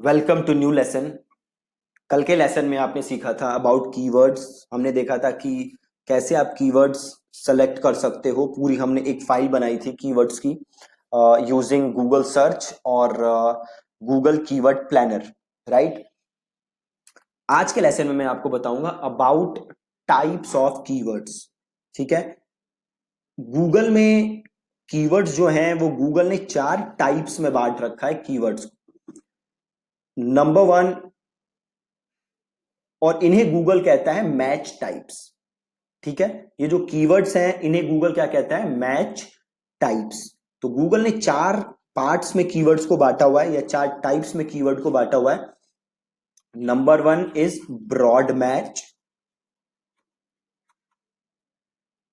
Welcome to new lesson. कल के lesson में आपने सीखा था अबाउट कीवर्ड्स। हमने देखा था कि कैसे आप कीवर्ड्स सेलेक्ट कर सकते हो। पूरी हमने एक फाइल बनाई थी कीवर्ड्स की यूजिंग गूगल सर्च और गूगल कीवर्ड प्लानर, राइट। आज के लेसन में मैं आपको बताऊंगा अबाउट टाइप्स ऑफ कीवर्ड्स। ठीक है, गूगल में कीवर्ड्स जो हैं वो गूगल ने 4 टाइप्स में बांट रखा है कीवर्ड्स को। नंबर 1, और इन्हें गूगल कहता है मैच टाइप्स। ठीक है, ये जो कीवर्ड्स हैं इन्हें गूगल क्या कहता है? Match types. तो गूगल ने 4 पार्ट्स में कीवर्ड्स को बांटा हुआ है या 4 टाइप्स में कीवर्ड को बांटा हुआ है। Number 1 is broad match,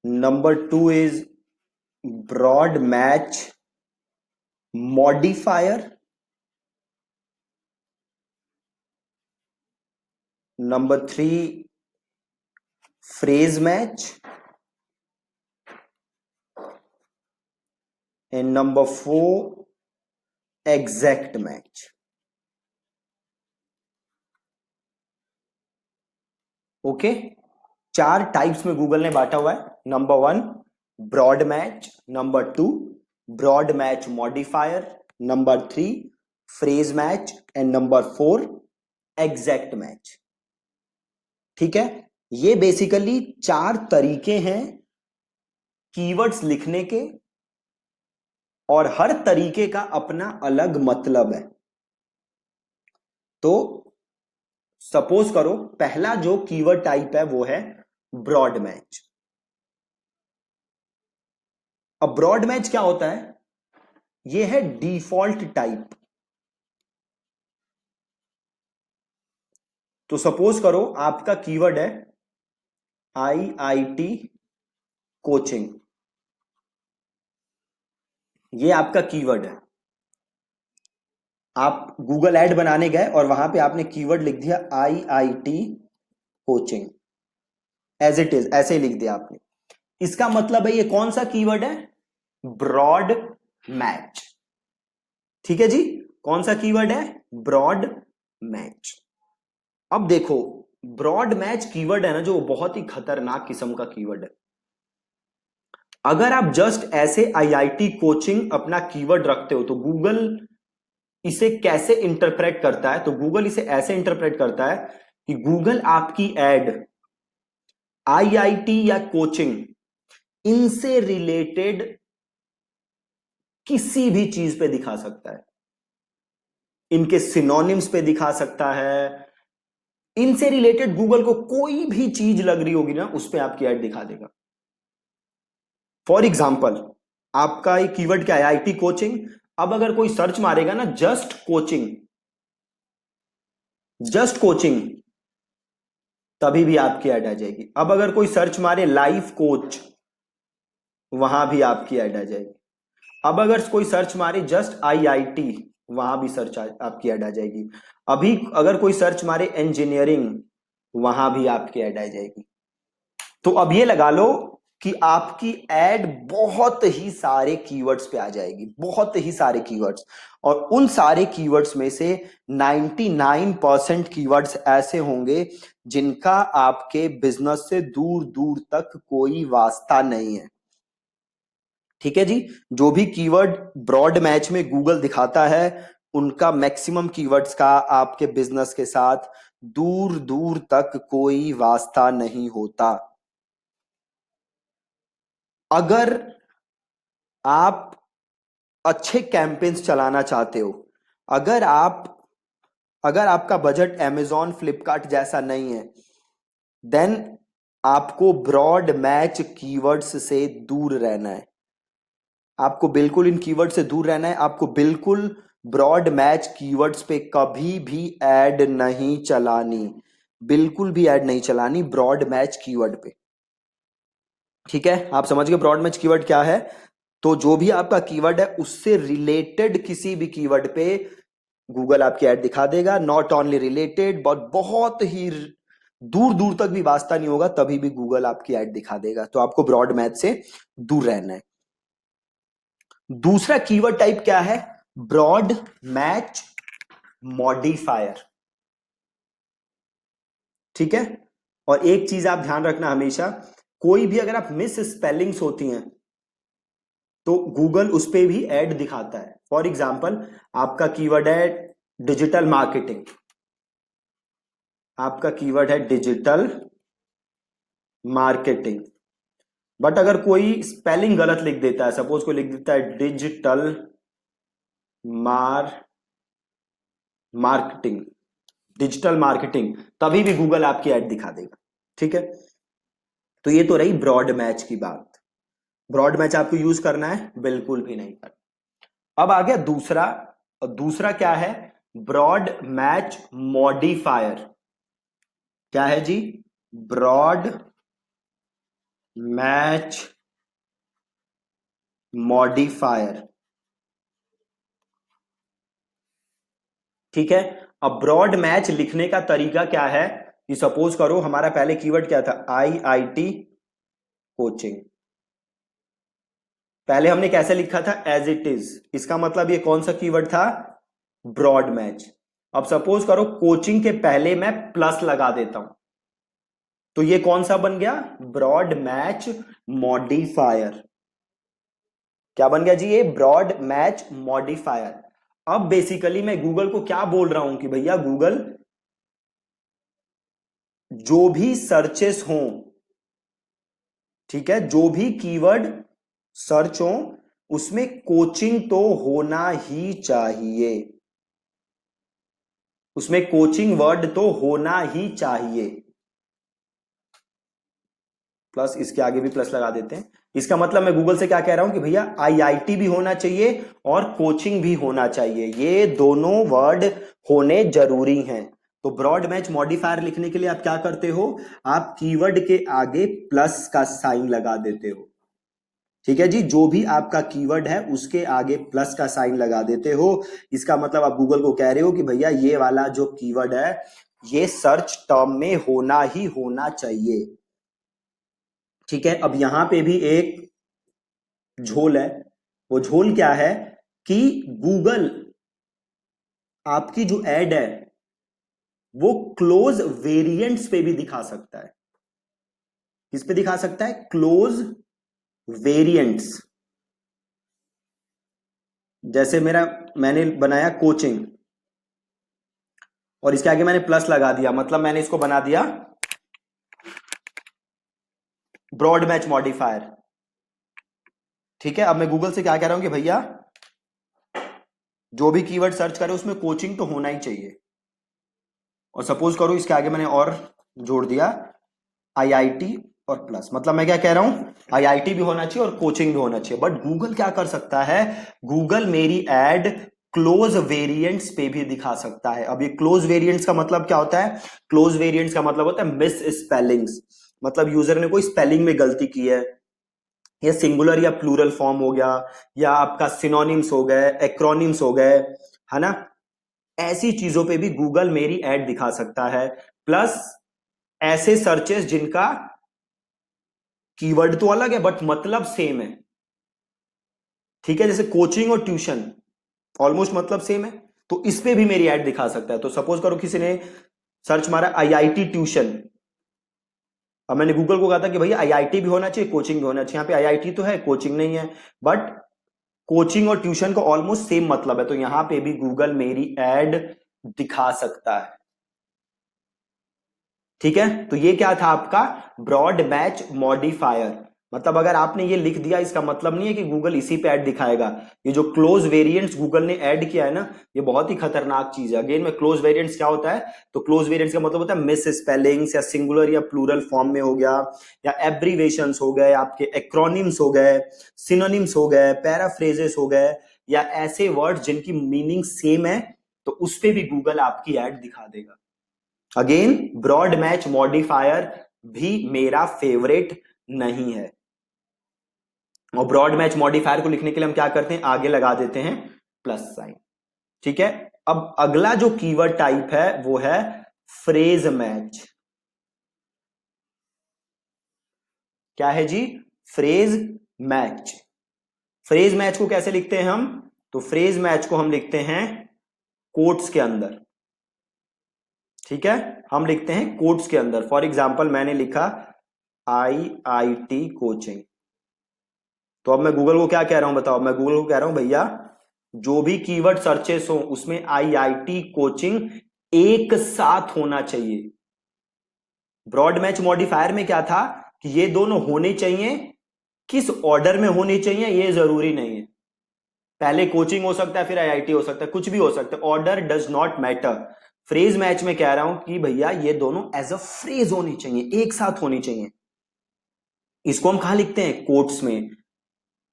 number 2 is broad match modifier, number 3 phrase match, and number 4 exact match. Okay, 4 types में गूगल ने बांटा हुआ है। Number 1 broad match, number 2 broad match modifier, number 3 phrase match and number 4 exact match. ठीक है, ये basically 4 तरीके हैं कीवर्ड्स लिखने के और हर तरीके का अपना अलग मतलब है। तो सपोज करो पहला जो कीवर्ड टाइप है वो है ब्रॉड मैच। अब ब्रॉड मैच क्या होता है? ये है डिफॉल्ट टाइप। तो सपोज करो आपका कीवर्ड है IIT कोचिंग, ये आपका कीवर्ड है। आप गूगल ऐड बनाने गए और वहां पे आपने कीवर्ड लिख दिया IIT coaching, as it is, ऐसे ही लिख दिया आपने। इसका मतलब है ये कौन सा कीवर्ड है? Broad match. ठीक है जी, कौन सा कीवर्ड है? Broad match. अब देखो, ब्रॉड मैच कीवर्ड है ना जो, बहुत ही खतरनाक किस्म का कीवर्ड है। अगर आप जस्ट ऐसे IIT कोचिंग अपना कीवर्ड रखते हो तो गूगल इसे कैसे इंटरप्रेट करता है? तो गूगल इसे ऐसे इंटरप्रेट करता है कि गूगल आपकी एड IIT या कोचिंग इनसे रिलेटेड किसी भी चीज पे दिखा सकता है, इनके सिनोनिम्स पे दिखा सकता है। इनसे रिलेटेड गूगल को कोई भी चीज लग रही होगी ना, उस पे आपकी ऐड दिखा देगा। फॉर एग्जाम्पल, आपका एक कीवर्ड क्या है? IIT coaching. अब अगर कोई सर्च मारेगा ना जस्ट कोचिंग, जस्ट कोचिंग, तभी भी आपकी ऐड आ जाएगी। अब अगर कोई सर्च मारे लाइफ कोच, वहां भी आपकी ऐड आ जाएगी। अब अगर कोई सर्च मारे जस्ट IIT, वहां भी आपकी ऐड आ जाएगी। अभी अगर कोई सर्च मारे इंजीनियरिंग, वहां भी आपकी ऐड आ जाएगी। तो अब ये लगा लो कि आपकी ऐड बहुत ही सारे कीवर्ड्स पे आ जाएगी, बहुत ही सारे कीवर्ड्स। और उन सारे कीवर्ड्स में से 99% कीवर्ड्स ऐसे होंगे जिनका आपके बिजनेस से दूर दूर तक कोई वास्ता नहीं है। ठीक है जी, जो भी कीवर्ड ब्रॉड मैच में गूगल दिखाता है उनका मैक्सिमम कीवर्ड्स का आपके बिजनेस के साथ दूर दूर तक कोई वास्ता नहीं होता। अगर आप अच्छे कैंपेन्स चलाना चाहते हो, अगर आप अगर आपका बजट Amazon फ्लिपकार्ट जैसा नहीं है, देन आपको ब्रॉड मैच कीवर्ड्स से दूर रहना है। आपको बिल्कुल इन कीवर्ड से दूर रहना है। आपको बिल्कुल ब्रॉड मैच कीवर्ड्स पे कभी भी ऐड नहीं चलानी, बिल्कुल भी ऐड नहीं चलानी ब्रॉड मैच कीवर्ड पे। ठीक है, आप समझ गए ब्रॉड मैच कीवर्ड क्या है? तो जो भी आपका कीवर्ड है उससे रिलेटेड किसी भी कीवर्ड पे गूगल आपकी ऐड दिखा देगा। नॉट ओनली रिलेटेड, बट बहुत ही दूर दूर तक भी वास्ता नहीं होगा तभी भी गूगल आपकी ऐड दिखा देगा। तो आपको ब्रॉड मैच से दूर रहना है। दूसरा कीवर्ड टाइप क्या है? Broad match modifier. ठीक है, और एक चीज आप ध्यान रखना हमेशा, कोई भी अगर आप मिस स्पेलिंग्स होती हैं तो गूगल उस पे भी ऐड दिखाता है। फॉर एग्जाम्पल, आपका कीवर्ड है डिजिटल मार्केटिंग, आपका कीवर्ड है डिजिटल मार्केटिंग, बट अगर कोई स्पेलिंग गलत लिख देता है, सपोज कोई लिख देता है डिजिटल मार्केटिंग, डिजिटल मार्केटिंग, तभी भी गूगल आपकी ऐड दिखा देगा। ठीक है, तो ये तो रही ब्रॉड मैच की बात। ब्रॉड मैच आपको यूज करना है? बिल्कुल भी नहीं करना। अब आ गया दूसरा, और दूसरा क्या है? Broad match modifier. क्या है जी? Broad match modifier. ठीक है, अब ब्रॉड मैच लिखने का तरीका क्या है कि सपोज करो हमारा पहले कीवर्ड क्या था? IIT coaching. पहले हमने कैसे लिखा था? As it is. इसका मतलब ये कौन सा कीवर्ड था? Broad match. अब सपोज करो कोचिंग के पहले मैं प्लस लगा देता हूं, तो ये कौन सा बन गया? Broad match modifier. क्या बन गया जी? ये ब्रॉड मैच मॉडिफायर। अब बेसिकली मैं गूगल को क्या बोल रहा हूं कि भैया गूगल, जो भी सर्चेस हों, ठीक है, जो भी कीवर्ड सर्च हो उसमें कोचिंग तो होना ही चाहिए, उसमें कोचिंग वर्ड तो होना ही चाहिए। प्लस, इसके आगे भी प्लस लगा देते हैं। इसका मतलब मैं गूगल से क्या कह रहा हूं कि भैया IIT भी होना चाहिए और कोचिंग भी होना चाहिए, ये दोनों वर्ड होने जरूरी हैं। तो ब्रॉड मैच मॉडिफायर लिखने के लिए आप क्या करते हो? आप कीवर्ड के आगे प्लस का साइन लगा देते हो। ठीक है जी, जो भी आपका कीवर्ड है उसके आगे प्लस का साइन लगा देते हो। इसका मतलब आप गूगल को कह रहे हो कि भैया ये वाला जो कीवर्ड है ये सर्च टर्म में होना ही होना चाहिए। ठीक है, अब यहां पे भी एक झोल है। वो झोल क्या है कि गूगल आपकी जो एड है वो क्लोज वेरिएंट्स पे भी दिखा सकता है। किस पे दिखा सकता है? Close variants. जैसे मैंने बनाया कोचिंग और इसके आगे मैंने प्लस लगा दिया, मतलब मैंने इसको बना दिया ब्रॉड मैच मॉडिफायर। ठीक है, अब मैं गूगल से क्या कह रहा हूं कि भैया जो भी कीवर्ड सर्च करे उसमें कोचिंग तो होना ही चाहिए। और सपोज करो इसके आगे मैंने और जोड़ दिया IIT और प्लस, मतलब मैं क्या कह रहा हूं? IIT भी होना चाहिए और कोचिंग भी होना चाहिए। बट गूगल क्या कर सकता है? गूगल मेरी एड क्लोज वेरिएंट्स पे भी दिखा सकता है। अब ये क्लोज वेरिएंट्स का मतलब क्या होता है? क्लोज वेरिएंट्स का मतलब होता है मिस स्पेलिंग्स, मतलब यूजर ने कोई स्पेलिंग में गलती की है, या सिंगुलर या प्लूरल फॉर्म हो गया, या आपका सिनोनिम्स हो गए, एक्रोनिम्स हो गए, है ना? ऐसी चीजों पे भी गूगल मेरी एड दिखा सकता है। प्लस ऐसे सर्चेस जिनका कीवर्ड तो अलग है बट मतलब सेम है। ठीक है, जैसे कोचिंग और ट्यूशन ऑलमोस्ट मतलब सेम है, तो इस पे भी मेरी ऐड दिखा सकता है। तो सपोज करो किसी ने सर्च मारा IIT ट्यूशन, अब मैंने गूगल को कहा था कि भैया IIT भी होना चाहिए, कोचिंग भी होना चाहिए। यहाँ पे IIT तो है, कोचिंग नहीं है, बट कोचिंग और ट्यूशन को ऑलमोस्ट सेम मतलब है, तो यहां पे भी गूगल मेरी एड दिखा सकता है। ठीक है, तो ये क्या था आपका ब्रॉड मैच मॉडिफायर। मतलब अगर आपने ये लिख दिया इसका मतलब नहीं है कि गूगल इसी पे ऐड दिखाएगा। ये जो क्लोज वेरिएंट्स गूगल ने ऐड किया है ना, ये बहुत ही खतरनाक चीज है। अगेन में क्लोज वेरिएंट्स क्या होता है? तो क्लोज वेरिएंट्स का मतलब होता है मिस स्पेलिंग्स, या सिंगुलर या प्लूरल फॉर्म में हो गया, या एब्रीवेशंस हो गए, आपके एक्रोनिम्स हो गए, सिनोनिम्स हो गए, पैराफ्रेजेस हो गए, या ऐसे वर्ड्स जिनकी मीनिंग सेम है, तो उस पे भी गूगल आपकी ऐड दिखा देगा। अगेन ब्रॉड मैच मॉडिफायर भी मेरा फेवरेट नहीं है। और ब्रॉड मैच मॉडिफायर को लिखने के लिए हम क्या करते हैं? आगे लगा देते हैं प्लस साइन। ठीक है, अब अगला जो कीवर्ड टाइप है वो है फ्रेज मैच। क्या है जी? Phrase match. फ्रेज मैच को कैसे लिखते हैं हम? तो फ्रेज मैच को हम लिखते हैं कोट्स के अंदर, ठीक है, हम लिखते हैं कोट्स के अंदर। फॉर एग्जाम्पल मैंने लिखा IIT कोचिंग, तो अब मैं गूगल को क्या कह रहा हूं बताओ, मैं गूगल को कह रहा हूं भैया जो भी कीवर्ड सर्चेस हो उसमें IIT कोचिंग एक साथ होना चाहिए। ब्रॉड मैच मॉडिफायर में क्या था कि ये दोनों होने चाहिए, किस ऑर्डर में होने चाहिए ये जरूरी नहीं है, पहले कोचिंग हो सकता है फिर IIT हो सकता है, कुछ भी हो सकता है, order does not matter. Phrase match में कह रहा हूं कि भैया ये दोनों एज अ फ्रेज होनी चाहिए, एक साथ होनी चाहिए। इसको हम कहां लिखते हैं, कोट्स में,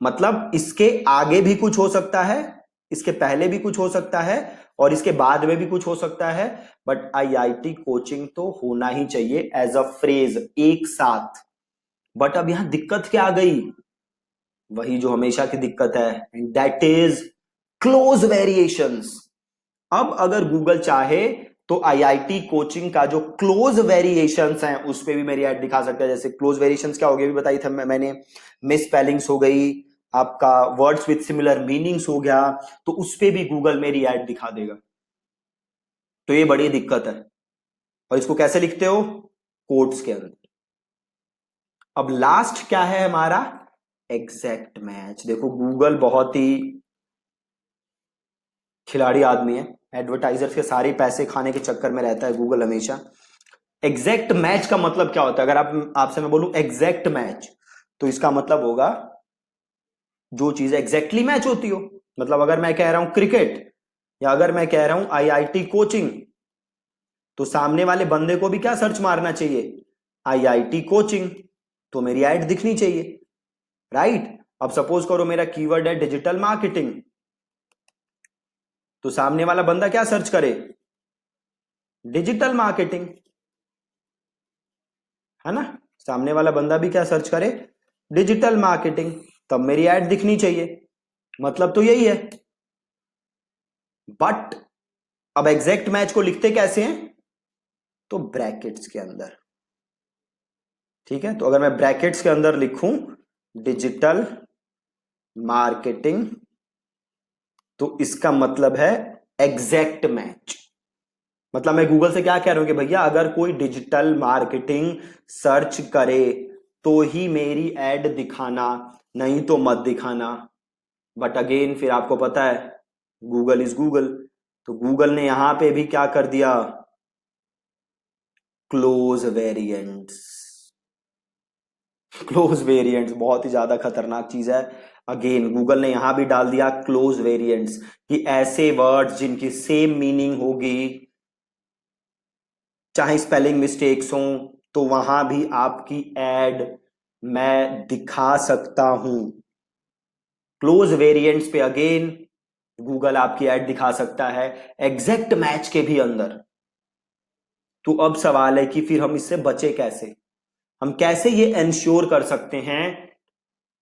मतलब इसके आगे भी कुछ हो सकता है, इसके पहले भी कुछ हो सकता है और इसके बाद में भी कुछ हो सकता है, बट IIT कोचिंग तो होना ही चाहिए एज अ फ्रेज, एक साथ। बट अब यहां दिक्कत क्या आ गई, वही जो हमेशा की दिक्कत है, दैट इज क्लोज वेरिएशंस। अब अगर गूगल चाहे तो IIT कोचिंग का जो क्लोज वेरिएशंस हैं उस पे भी मेरी ऐड दिखा सकता है। जैसे क्लोज वेरिएशंस क्या हो गया भी बताई था मैंने, मिस स्पेलिंग्स हो गई, आपका वर्ड्स विथ सिमिलर मीनिंग्स हो गया, तो उस पे भी गूगल मेरी ऐड दिखा देगा। तो ये बड़ी दिक्कत है। और इसको कैसे लिखते हो, कोट्स के अंदर। अब लास्ट क्या है हमारा, एग्जैक्ट मैच। देखो गूगल बहुत ही खिलाड़ी आदमी है, एडवर्टाइजर्स के सारे पैसे खाने के चक्कर में रहता है गूगल हमेशा। एग्जैक्ट मैच का मतलब क्या होता है, अगर आपसे मैं बोलूं एग्जैक्ट मैच, तो इसका मतलब होगा जो चीज एग्जैक्टली मैच होती हो। मतलब अगर मैं कह रहा हूं क्रिकेट या अगर मैं कह रहा हूं IIT कोचिंग, तो सामने वाले बंदे को भी क्या सर्च मारना चाहिए, IIT कोचिंग, तो मेरी ऐड दिखनी चाहिए, राइट। अब सपोज करो मेरा कीवर्ड है डिजिटल मार्केटिंग, तो सामने वाला बंदा क्या सर्च करे, डिजिटल मार्केटिंग, है ना, सामने वाला बंदा भी क्या सर्च करे, डिजिटल मार्केटिंग, तब मेरी ऐड दिखनी चाहिए। मतलब तो यही है। बट अब एग्जैक्ट मैच को लिखते कैसे हैं, तो ब्रैकेट्स के अंदर, ठीक है। तो अगर मैं ब्रैकेट्स के अंदर लिखूं डिजिटल मार्केटिंग, तो इसका मतलब है एग्जैक्ट मैच। मतलब मैं गूगल से क्या कह रहा हूं कि भैया अगर कोई डिजिटल मार्केटिंग सर्च करे तो ही मेरी ऐड दिखाना, नहीं तो मत दिखाना। बट अगेन फिर आपको पता है गूगल इज गूगल, तो गूगल ने यहां पे भी क्या कर दिया, क्लोज वेरिएंट्स। क्लोज वेरिएंट्स बहुत ही ज्यादा खतरनाक चीज है। अगेन गूगल ने यहां भी डाल दिया क्लोज वेरिएंट्स, कि ऐसे वर्ड्स जिनकी सेम मीनिंग होगी, चाहे स्पेलिंग मिस्टेक्स हों, तो वहां भी आपकी एड मैं दिखा सकता हूं। क्लोज वेरिएंट्स पे अगेन गूगल आपकी एड दिखा सकता है, एग्जैक्ट मैच के भी अंदर। तो अब सवाल है कि फिर हम इससे बचे कैसे, हम कैसे ये इंश्योर कर सकते हैं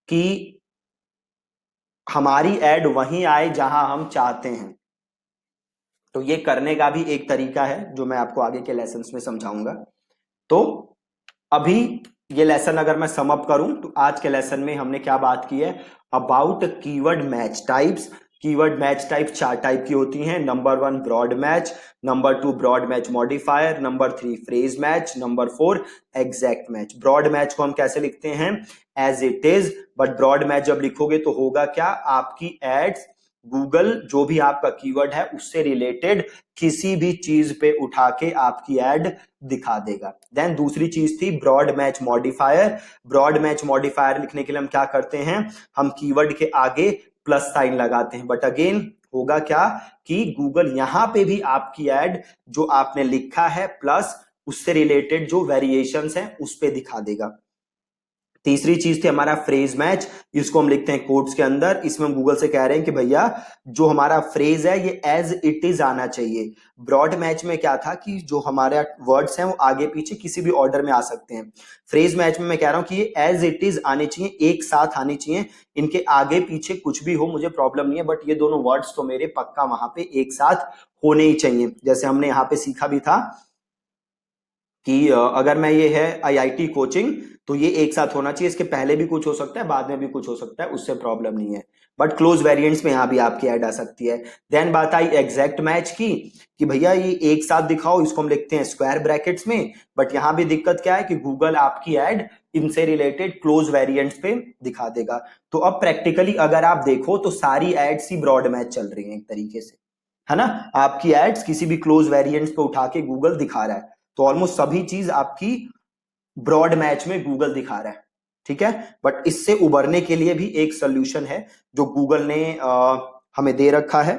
कि हमारी एड वहीं आए जहां हम चाहते हैं। तो ये करने का भी एक तरीका है जो मैं आपको आगे के लेसन्स में समझाऊंगा। तो अभी ये लेसन अगर मैं सम अप करूं तो आज के लेसन में हमने क्या बात की है, about keyword match types. Keyword match type चार टाइप की होती हैं, number 1 broad match, number 2 broad match modifier, number 3 phrase match, number 4 exact match. Broad match को हम कैसे लिखते हैं, as it is. But broad match जब लिखोगे तो होगा क्या, आपकी एड्स गूगल जो भी आपका कीवर्ड है उससे रिलेटेड किसी भी चीज पे उठा के आपकी एड दिखा देगा। देन दूसरी चीज थी broad match modifier. Broad match modifier लिखने के लिए हम क्या करते हैं, हम कीवर्ड के आगे प्लस साइन लगाते हैं। बट अगेन होगा क्या कि गूगल यहां पे भी आपकी एड जो आपने लिखा है प्लस उससे रिलेटेड जो वेरिएशंस हैं उस पे दिखा देगा। तीसरी चीज थी हमारा फ्रेज मैच, इसको हम लिखते हैं कोट्स के अंदर। इसमें हम गूगल से कह रहे हैं कि भैया जो हमारा फ्रेज है ये एज इट इज आना चाहिए। ब्रॉड मैच में क्या था कि जो हमारे वर्ड्स हैं वो आगे पीछे किसी भी ऑर्डर में आ सकते हैं। फ्रेज मैच में मैं कह रहा हूं कि ये एज इट इज आने चाहिए, एक साथ आने चाहिए, इनके आगे पीछे कुछ भी हो मुझे प्रॉब्लम नहीं है, बट ये दोनों वर्ड्स तो मेरे पक्का वहां पे एक साथ होने ही चाहिए। जैसे हमने यहाँ पे सीखा भी था कि अगर मैं ये है IIT कोचिंग, तो ये एक साथ होना चाहिए, इसके पहले भी कुछ हो सकता है, बाद में भी कुछ हो सकता है, उससे प्रॉब्लम नहीं है। बट क्लोज वेरिएंट्स में यहाँ भी आपकी ऐड आ सकती है। देन बात आई एग्जैक्ट मैच की, कि भैया ये एक साथ दिखाओ, इसको हम लिखते हैं स्क्वायर ब्रैकेट्स में। बट यहाँ भी दिक्कत क्या है कि गूगल आपकी ऐड इनसे रिलेटेड क्लोज वेरिएंट्स पे दिखा देगा। तो अब प्रैक्टिकली अगर आप देखो तो सारी एड्स ही ब्रॉड मैच चल रही हैं एक तरीके से, है ना। आपकी एड्स किसी भी क्लोज वेरिएंट्स पे उठा के गूगल दिखा रहा है, तो ऑलमोस्ट सभी चीज आपकी ब्रॉड मैच में गूगल दिखा रहा है, ठीक है। बट इससे उबरने के लिए भी एक सोल्यूशन है जो गूगल ने हमें दे रखा है।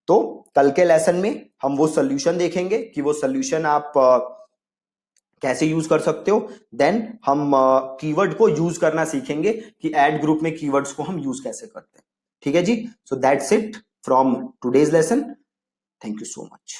तो कल के लेसन में हम वो सोल्यूशन देखेंगे कि वो सोल्यूशन आप कैसे यूज कर सकते हो। देन हम कीवर्ड को यूज करना सीखेंगे कि एड ग्रुप में कीवर्ड्स को हम यूज कैसे करते हैं, ठीक है जी। So that's it from today's lesson. Thank you so much.